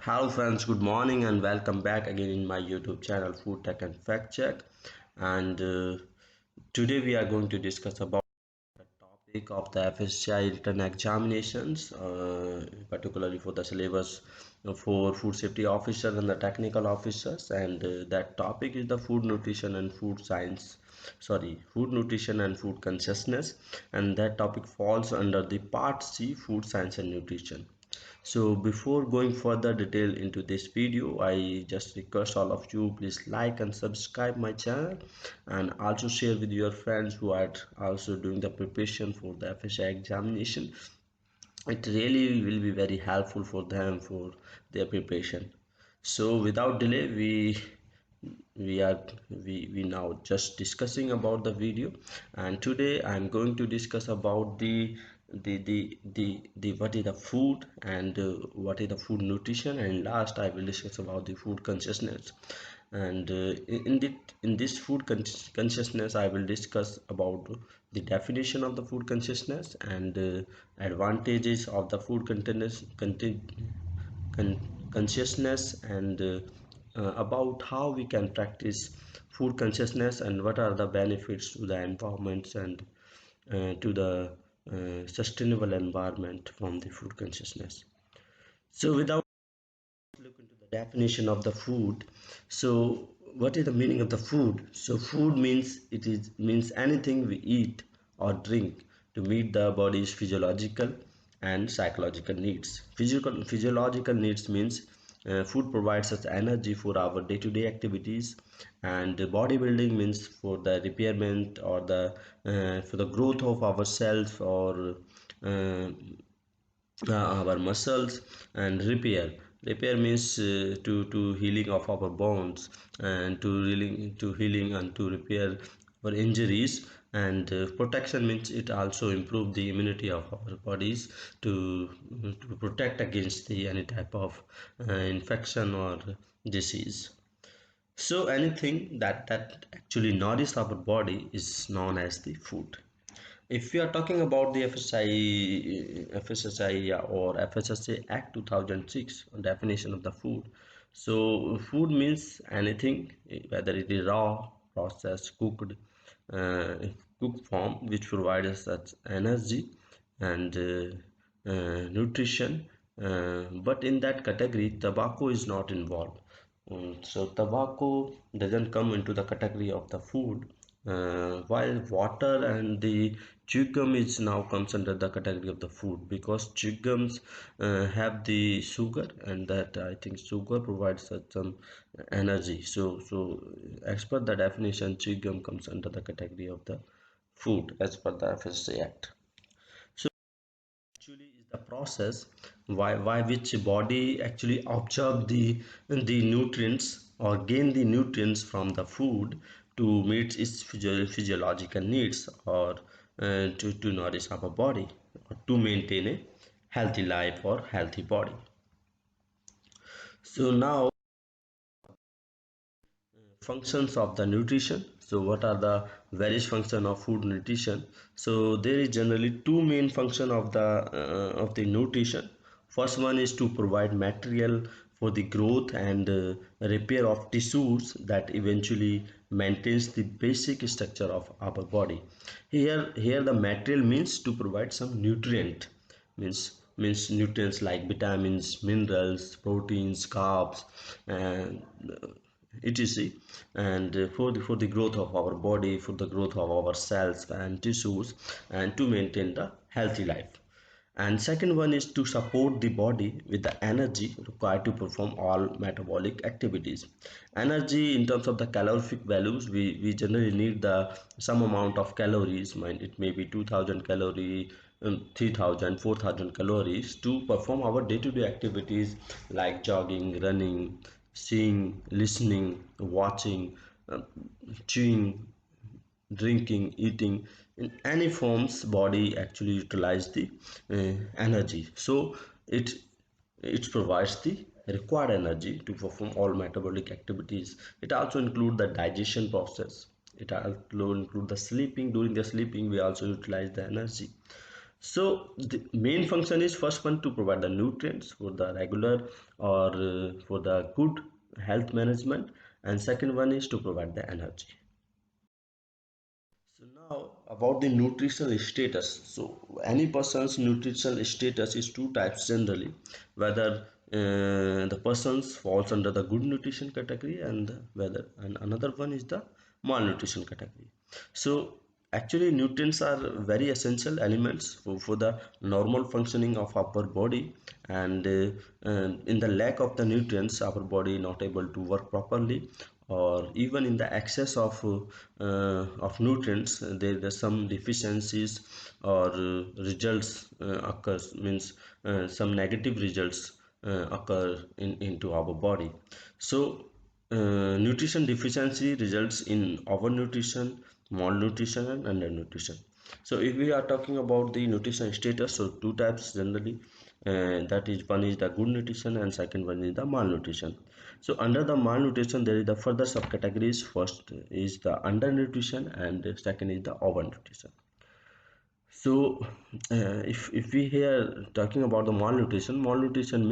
Hello friends, good morning and welcome back again in my YouTube channel Food Tech and Fact Check. And today we are going to discuss about the topic of the FSCI written examinations, particularly for the syllabus for food safety officers and the technical officers. And that topic is the food nutrition and food science. Sorry, food nutrition and food consciousness, and that topic falls under the part C, food science and nutrition. So before going further detail into this video, I just request all of you please like and subscribe my channel, and also share with your friends who are also doing the preparation for the FSI examination. It really will be very helpful for them for their preparation. So without delay, we now just discussing about the video, and today I'm going to discuss about the what is the food, and what is the food nutrition, and last I will discuss about the food consciousness. And in this food consciousness I will discuss about the definition of the food consciousness, and advantages of the food consciousness, and about how we can practice food consciousness, and what are the benefits to the environment, and to the sustainable environment from the food consciousness. So without look into the definition of the food. So what is the meaning of the food? So food means means anything we eat or drink to meet the body's physiological and psychological needs. Physiological needs means food provides us energy for our day-to-day activities, and bodybuilding means for the repairment or the for the growth of our cells, or uh, our muscles. And repair means to healing of our bones, and to healing and to repair our injuries. And protection means it also improve the immunity of our bodies to protect against the any type of infection or disease. So anything that actually nourishes our body is known as the food. If we are talking about the FSSI or FSSA Act 2006 definition of the food, so food means anything, whether it is raw, processed, uh, cooked form, which provides us such energy and nutrition. But in that category, tobacco is not involved. So tobacco doesn't come into the category of the food, while water and the chewing gum is now comes under the category of the food, because chewing gums have the sugar, and that I think sugar provides us some energy. So as per the definition, chewing gum comes under the category of the food as per the FSA Act. So actually is the process why which body actually absorb the nutrients or gain the nutrients from the food to meet its physiological needs, or to nourish our body, or to maintain a healthy life or healthy body. So now functions of the nutrition. So what are the various function of food nutrition? So there is generally two main function of the nutrition. First one is to provide material for the growth and repair of tissues that eventually maintains the basic structure of our body. Here the material means to provide some nutrient, means nutrients like vitamins, minerals, proteins, carbs, and etc. And for the growth of our body, for the growth of our cells and tissues, and to maintain the healthy life. And second one is to support the body with the energy required to perform all metabolic activities. Energy in terms of the calorific values, we generally need the some amount of calories. It may be 2000 calorie, 3000, 4000 calories to perform our day-to-day activities like jogging, running, seeing, listening, watching, uh, chewing, drinking, eating. In any forms body actually utilize the energy. So it provides the required energy to perform all metabolic activities. It also include the digestion process. It also include the sleeping. During the sleeping we also utilize the energy. So the main function is first one to provide the nutrients for the regular or for the good health management, and second one is to provide the energy. So now about the nutritional status. So any person's nutritional status is two types generally, whether the person's falls under the good nutrition category and whether and another one is the malnutrition category. So actually nutrients are very essential elements for the normal functioning of our body, and in the lack of the nutrients our body not able to work properly, or even in the excess of nutrients there some deficiencies or results occurs, means some negative results occur into our body. So nutrition deficiency results in overnutrition, malnutrition and undernutrition. So if we are talking about the nutrition status, so two types generally, that is one is the good nutrition and second one is the malnutrition. So under the malnutrition there is the further subcategories. First is the undernutrition and second is the overnutrition. So if we here talking about the malnutrition, malnutrition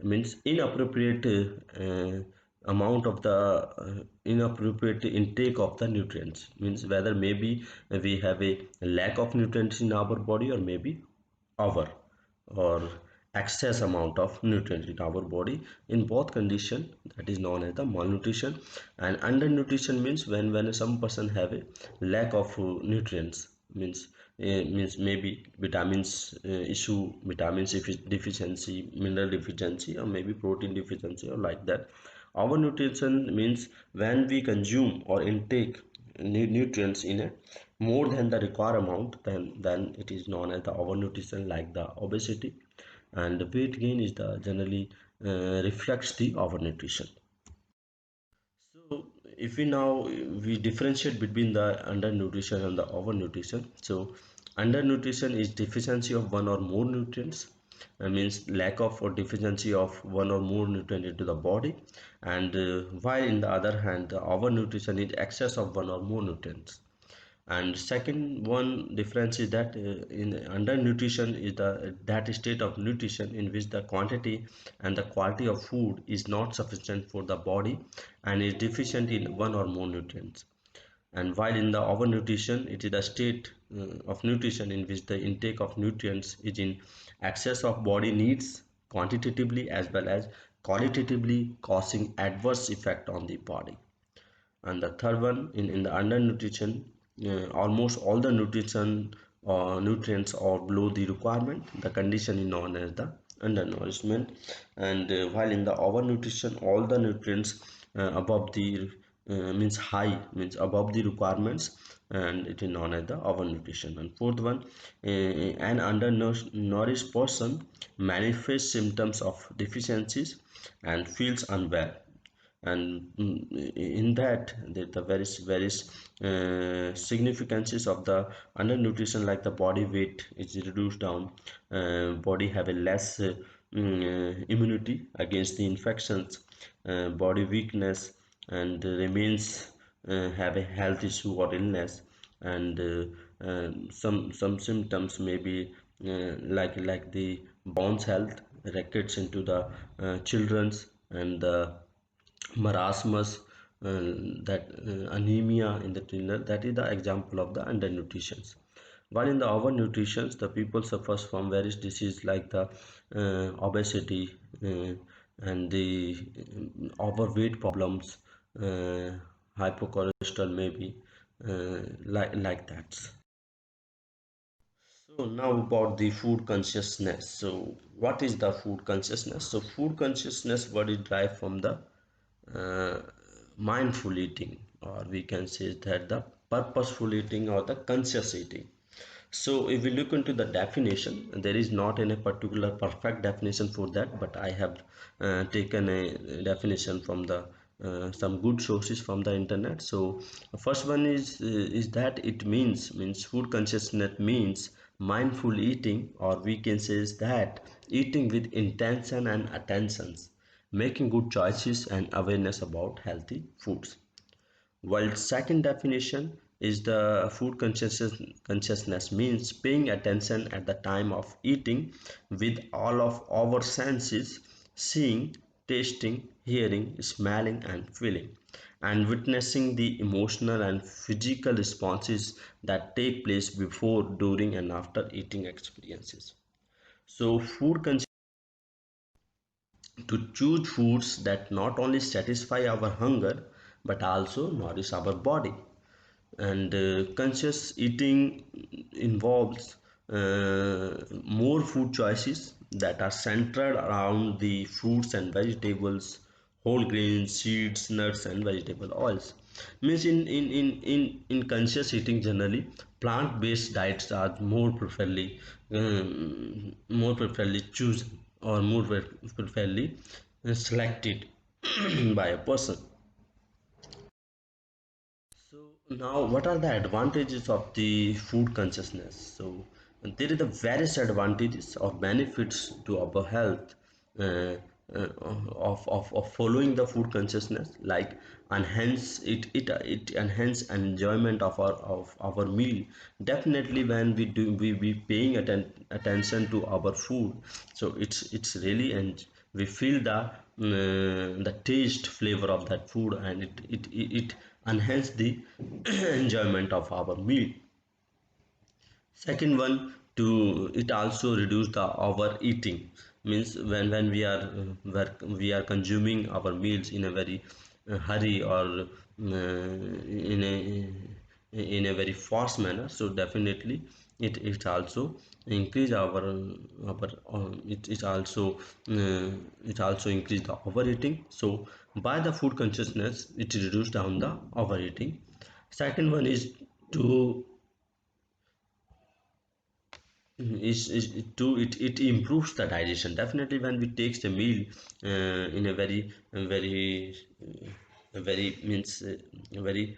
means inappropriate amount of the inappropriate intake of the nutrients, means whether maybe we have a lack of nutrients in our body or maybe over or excess amount of nutrients in our body. In both condition that is known as the malnutrition. And undernutrition means when some person have a lack of nutrients, means maybe vitamins issue, vitamins deficiency, mineral deficiency, or maybe protein deficiency or like that. Our nutrition means when we consume or intake nutrients in a more than the required amount, then it is known as the overnutrition, like the obesity, and the weight gain is the generally reflects the overnutrition. So if we now we differentiate between the undernutrition and the overnutrition. So undernutrition is deficiency of one or more nutrients, means lack of or deficiency of one or more nutrient into the body, and while in the other hand the overnutrition is excess of one or more nutrients. And second one difference is that in undernutrition is the that state of nutrition in which the quantity and the quality of food is not sufficient for the body and is deficient in one or more nutrients. And while in the overnutrition it is the state of nutrition in which the intake of nutrients is in excess of body needs quantitatively as well as qualitatively, causing adverse effect on the body. And the third one in the undernutrition, almost all the nutrients are below the requirement. The condition is known as the undernourishment. And while in the overnutrition all the nutrients above the means high, means above the requirements, and it is known as the overnutrition. And fourth one, an undernourished person manifests symptoms of deficiencies and feels unwell. And in that the various significances of the undernutrition, like the body weight is reduced down, body have a less immunity against the infections, body weakness, and remains have a health issue or illness. And some symptoms may be like the bones health, rickets into the children's, and the marasmus, that anemia in the children, that is the example of the undernutrition. While in the overnutrition the people suffers from various diseases like the obesity, and the overweight problems, uh, hypocholesterol maybe, like that. So now about the food consciousness. So what is the food consciousness? So food consciousness word is derived from the uh, mindful eating, or we can say that the purposeful eating or the conscious eating. So if we look into the definition, there is not any particular perfect definition for that, but I have taken a definition from the some good sources from the internet. So first one is that it means food consciousness means mindful eating, or we can say is that eating with intention and attentions, making good choices and awareness about healthy foods. While second definition is the consciousness means paying attention at the time of eating with all of our senses, seeing, tasting, hearing, smelling and feeling, and witnessing the emotional and physical responses that take place before, during and after eating experiences. So food to choose foods that not only satisfy our hunger but also nourish our body. And conscious eating involves more food choices that are centered around the fruits and vegetables, whole grains, seeds, nuts and vegetable oils. Means in conscious eating generally plant based diets are more preferably chosen or more preferably selected by a person. So now, what are the advantages of the food consciousness? So there is the various advantages or benefits to our health uh, of following the food consciousness, like it enhance enjoyment of our meal. Definitely, when we be paying attention to our food, so it's really, and we feel the taste flavor of that food, and it enhance the enjoyment of our meal. Second one, to it also reduce the overeating. Means when we are consuming our meals in a very hurry, or in a very fast manner, so definitely it also increase it also it also increase the overeating. So by the food consciousness it reduce down the overeating. Second one is to it improves the digestion. Definitely when we take the meal in a very means very,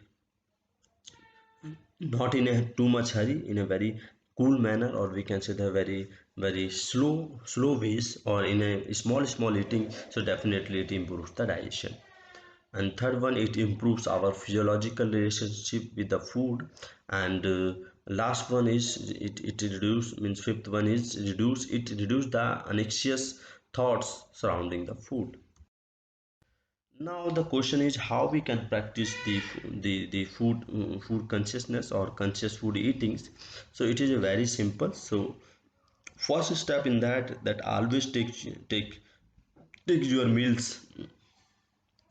not in a too much hurry, in a very cool manner, or we can say the very slow ways, or in a small eating, so definitely it improves the digestion. And third one, it improves our physiological relationship with the food. And last one is it reduce, means fifth one is reduce the anxious thoughts surrounding the food. Now the question is how we can practice the food consciousness or conscious food eatings. So it is a very simple. So first step in that always take your meals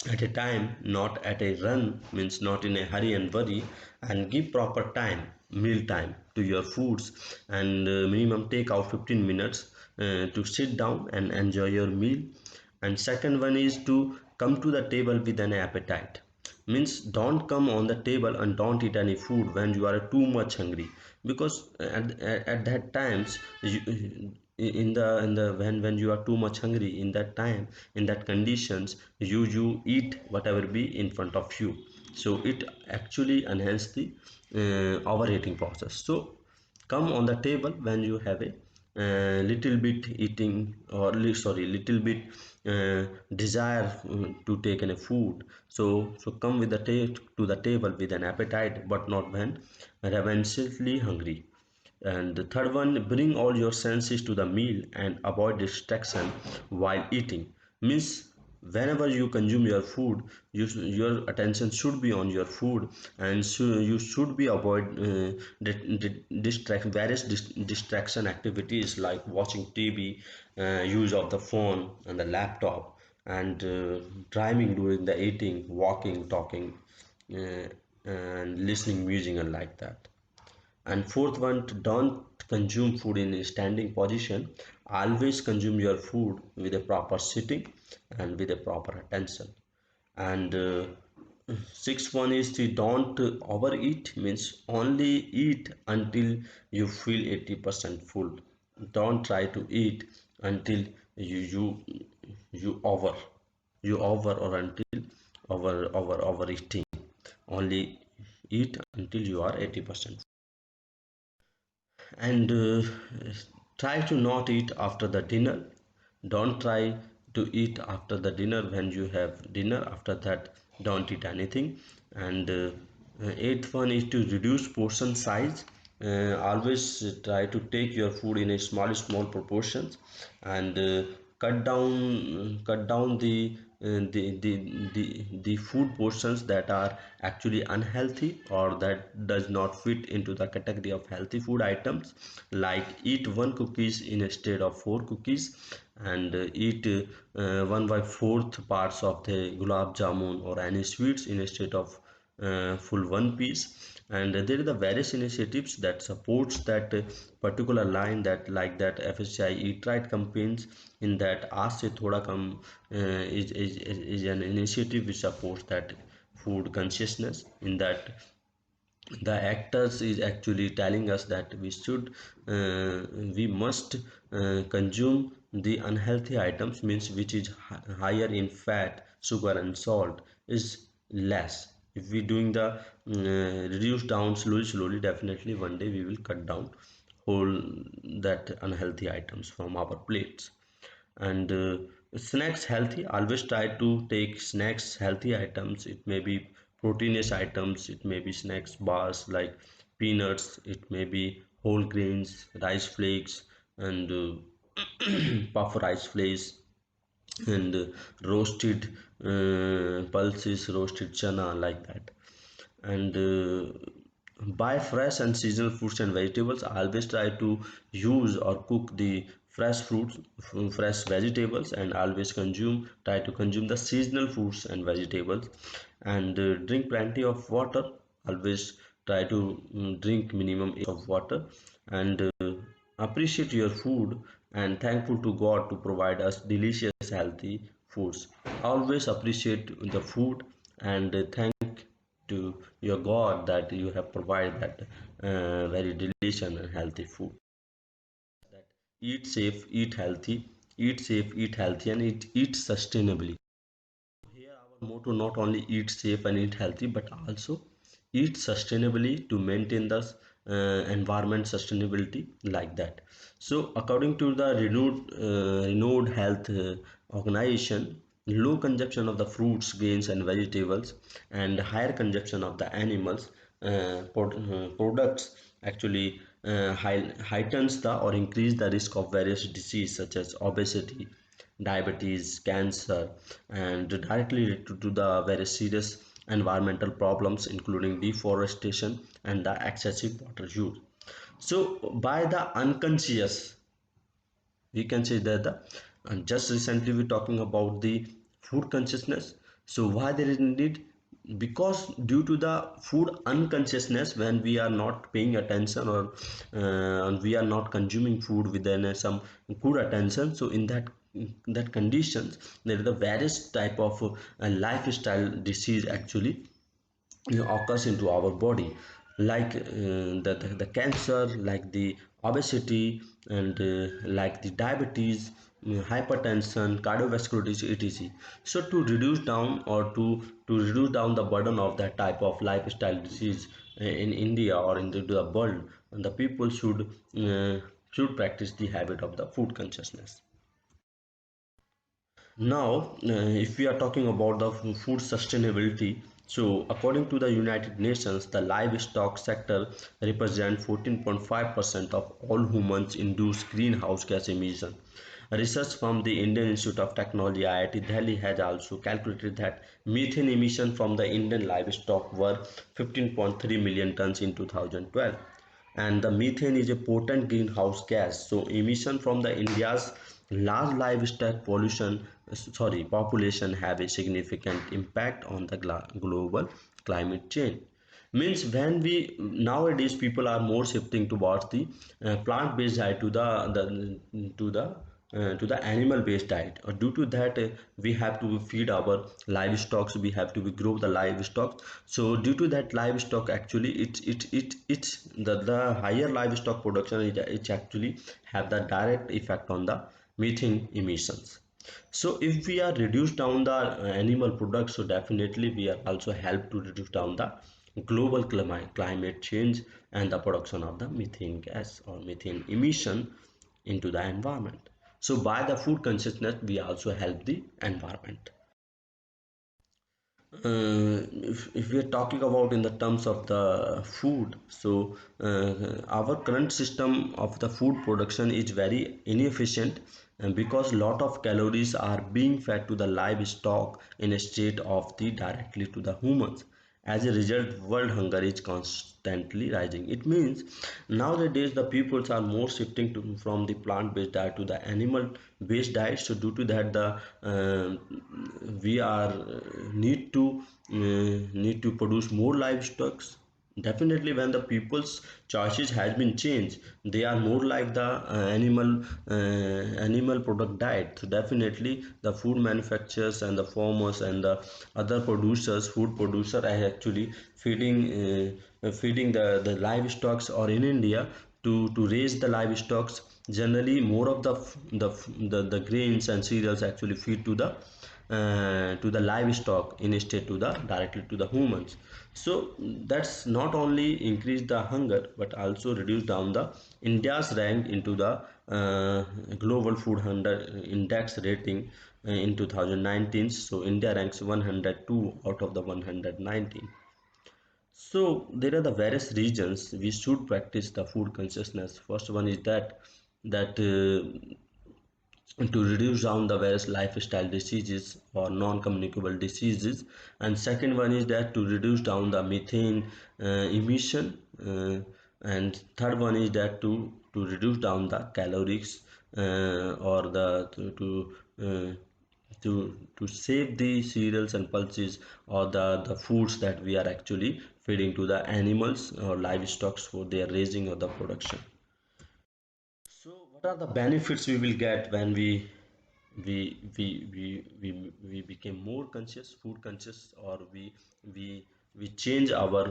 at a time, not at a run, means not in a hurry and worry, and give proper time, meal time to your foods, and minimum take out 15 minutes to sit down and enjoy your meal. And second one is to come to the table with an appetite. Means don't come on the table and don't eat any food when you are too much hungry, because at that times in the when you are too much hungry, in that time, in that conditions, you eat whatever be in front of you, so it actually enhance the overeating process. So come on the table when you have a little bit eating, or little bit desire to take in a food. So come with the to the table with an appetite, but not when ravenously hungry. And the third one, bring all your senses to the meal and avoid distraction while eating. Means whenever you consume your food, your attention should be on your food, and you should be avoid various distraction activities like watching TV, use of the phone and the laptop, and driving during the eating, walking, talking, uh, and listening music and like that. And fourth one, don't consume food in a standing position. Always consume your food with a proper sitting and with a proper attention. And sixth one is to don't overeat, means only eat until you feel 80% full. Don't try to eat until you you you over or until overeating. Only eat until you are 80%. And try to not eat after the dinner. Don't try to eat after the dinner. When you have dinner, after that don't eat anything. And Eighth one is to reduce portion size. Always try to take your food in a small proportions, and cut down the food portions that are actually unhealthy or that does not fit into the category of healthy food items, like eat one cookies instead of four cookies, and eat 1 by 4th parts of the gulab jamun or any sweets instead of full one piece. And there are the various initiatives that supports that particular line, that like that FSCI Eat Right campaigns, in that aaj se thoda kam is an initiative which supports that food consciousness. In that, the actors is actually telling us that we must consume the unhealthy items, means which is higher in fat, sugar and salt, is less. If we doing the reduce down slowly, definitely one day we will cut down whole that unhealthy items from our plates. And snacks healthy, always try to take snacks healthy items. It may be proteinous items, it may be snacks bars like peanuts, it may be whole grains, rice flakes, and puff rice flakes, and roasted pulses, roasted chana, like that. And buy fresh and seasonal fruits and vegetables. I always try to use or cook the fresh fruits, fresh vegetables, and always try to consume the seasonal fruits and vegetables. And drink plenty of water. Always try to drink minimum of water. And appreciate your food and thankful to God to provide us delicious healthy foods. Always appreciate the food and thank to your God that you have provided that very delicious and healthy food. That eat safe, eat healthy, and eat sustainably. Here, our motto not only eat safe and eat healthy, but also eat sustainably to maintain the environment sustainability, like that. So, according to the renowned health organization, low consumption of the fruits, grains, and vegetables, and higher consumption of the animals products actually heightens the or increase the risk of various diseases such as obesity, diabetes, cancer, and directly related to the very serious environmental problems including deforestation and the excessive water use. So by the unconscious, we can say that and just recently we're talking about the food consciousness. So why there is need? Because due to the food unconsciousness, when we are not paying attention, or and we are not consuming food within some good attention, so in that conditions there is the various type of lifestyle disease actually occurs into our body, like the cancer, like the obesity, and like the diabetes, hypertension, cardiovascular disease, etc. So to reduce down, or to reduce down the burden of that type of lifestyle disease in India or in the world, the people should practice the habit of the food consciousness. Now, if we are talking about the food sustainability, so according to the United Nations, the livestock sector represents 14.5% of all humans induced greenhouse gas emission. Research from the Indian Institute of Technology IIT Delhi has also calculated that methane emission from the Indian livestock were 15.3 million tons in 2012, and the methane is a potent greenhouse gas. So emission from the India's large livestock population have a significant impact on the global climate change. Means when we nowadays people are more shifting towards the plant based diet to the animal based diet. Due to that, we have to feed our livestock, we have to grow the livestock. So due to that livestock, actually it's the higher livestock production, it actually have the direct effect on the methane emissions. So if we are reduce down the animal products, so definitely we are also help to reduce down the global climate change and the production of the methane gas or methane emission into the environment. So by the food consciousness, we also help the environment. If we are talking about in the terms of the food, so our current system of the food production is very inefficient, and because lot of calories are being fed to the livestock instead of the directly to the humans. As a result, world hunger is constantly rising. It means nowadays the peoples are more shifting from the plant-based diet to the animal-based diet. So due to that, the we are need to produce more livestock. Definitely, when the people's choices has been changed, they are more like the animal product diet. So definitely, the food manufacturers and the farmers and the other producers, food producer, are actually feeding the livestock. Or in India, to raise the livestock, generally more of the grains and cereals actually feed to the livestock instead to the directly to the humans. So that's not only increase the hunger but also reduce down the India's rank into the global food hunger index rating in 2019. So India ranks 102 out of the 119. So there are the various regions we should practice the food consciousness. First one is that to reduce down the various lifestyle diseases or non-communicable diseases, and second one is that to reduce down the methane emission, and third one is that to reduce down the calories or the to save the cereals and pulses or the foods that we are actually feeding to the animals or livestock for their raising or the production. So, what are the benefits we will get when we became more conscious, food conscious, or we we change our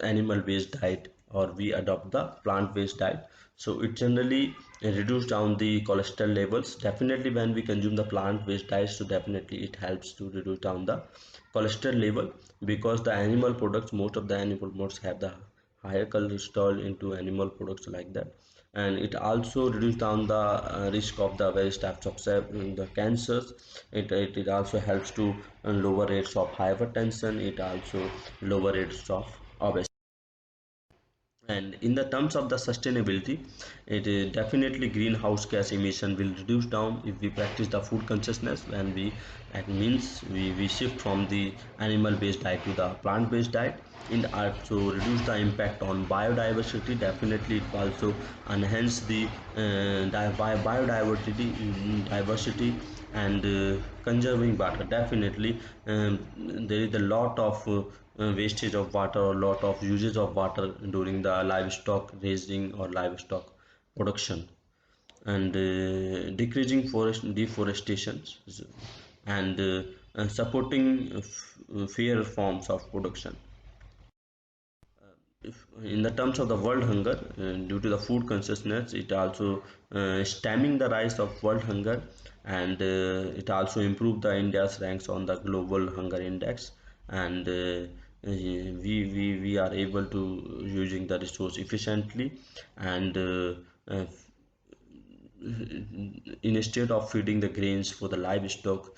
animal-based diet or we adopt the plant-based diet? So, it generally reduce down the cholesterol levels. Definitely, when we consume the plant-based diet, so definitely it helps to reduce down the cholesterol level, because the animal products, most of the animal products have the higher cholesterol into animal products like that. And it also reduce down the risk of the various types of the cancers. It also helps to lower rates of hypertension. It also lower rates of obesity. And in the terms of the sustainability, it is definitely greenhouse gas emission will reduce down if we practice the food consciousness. When we it means we shift from the animal based diet to the plant based diet, in also reduce the impact on biodiversity. Definitely it also enhance the biodiversity diversity, and conserving water. Definitely there is a lot of wastage of water or lot of usage of water during the livestock raising or livestock production, and decreasing forest deforestation, and supporting fair forms of production. If in the terms of the world hunger, due to the food consciousness, it also stemming the rise of world hunger, and it also improved the India's ranks on the global hunger index. And we are able to using the resource efficiently, and instead of feeding the grains for the livestock,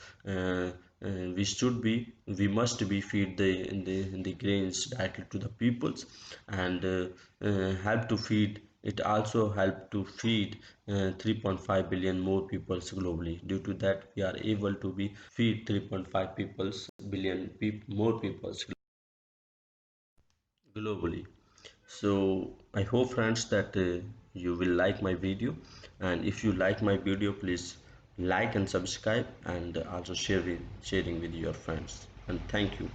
we must be feed the grains directly to the peoples, and help to feed it also help to feed 3.5 billion more peoples globally. Due to that, we are able to be feed 3.5 billion more peoples globally. So I hope friends that you will like my video, and if you like my video, please like and subscribe, and also sharing with your friends. And thank you.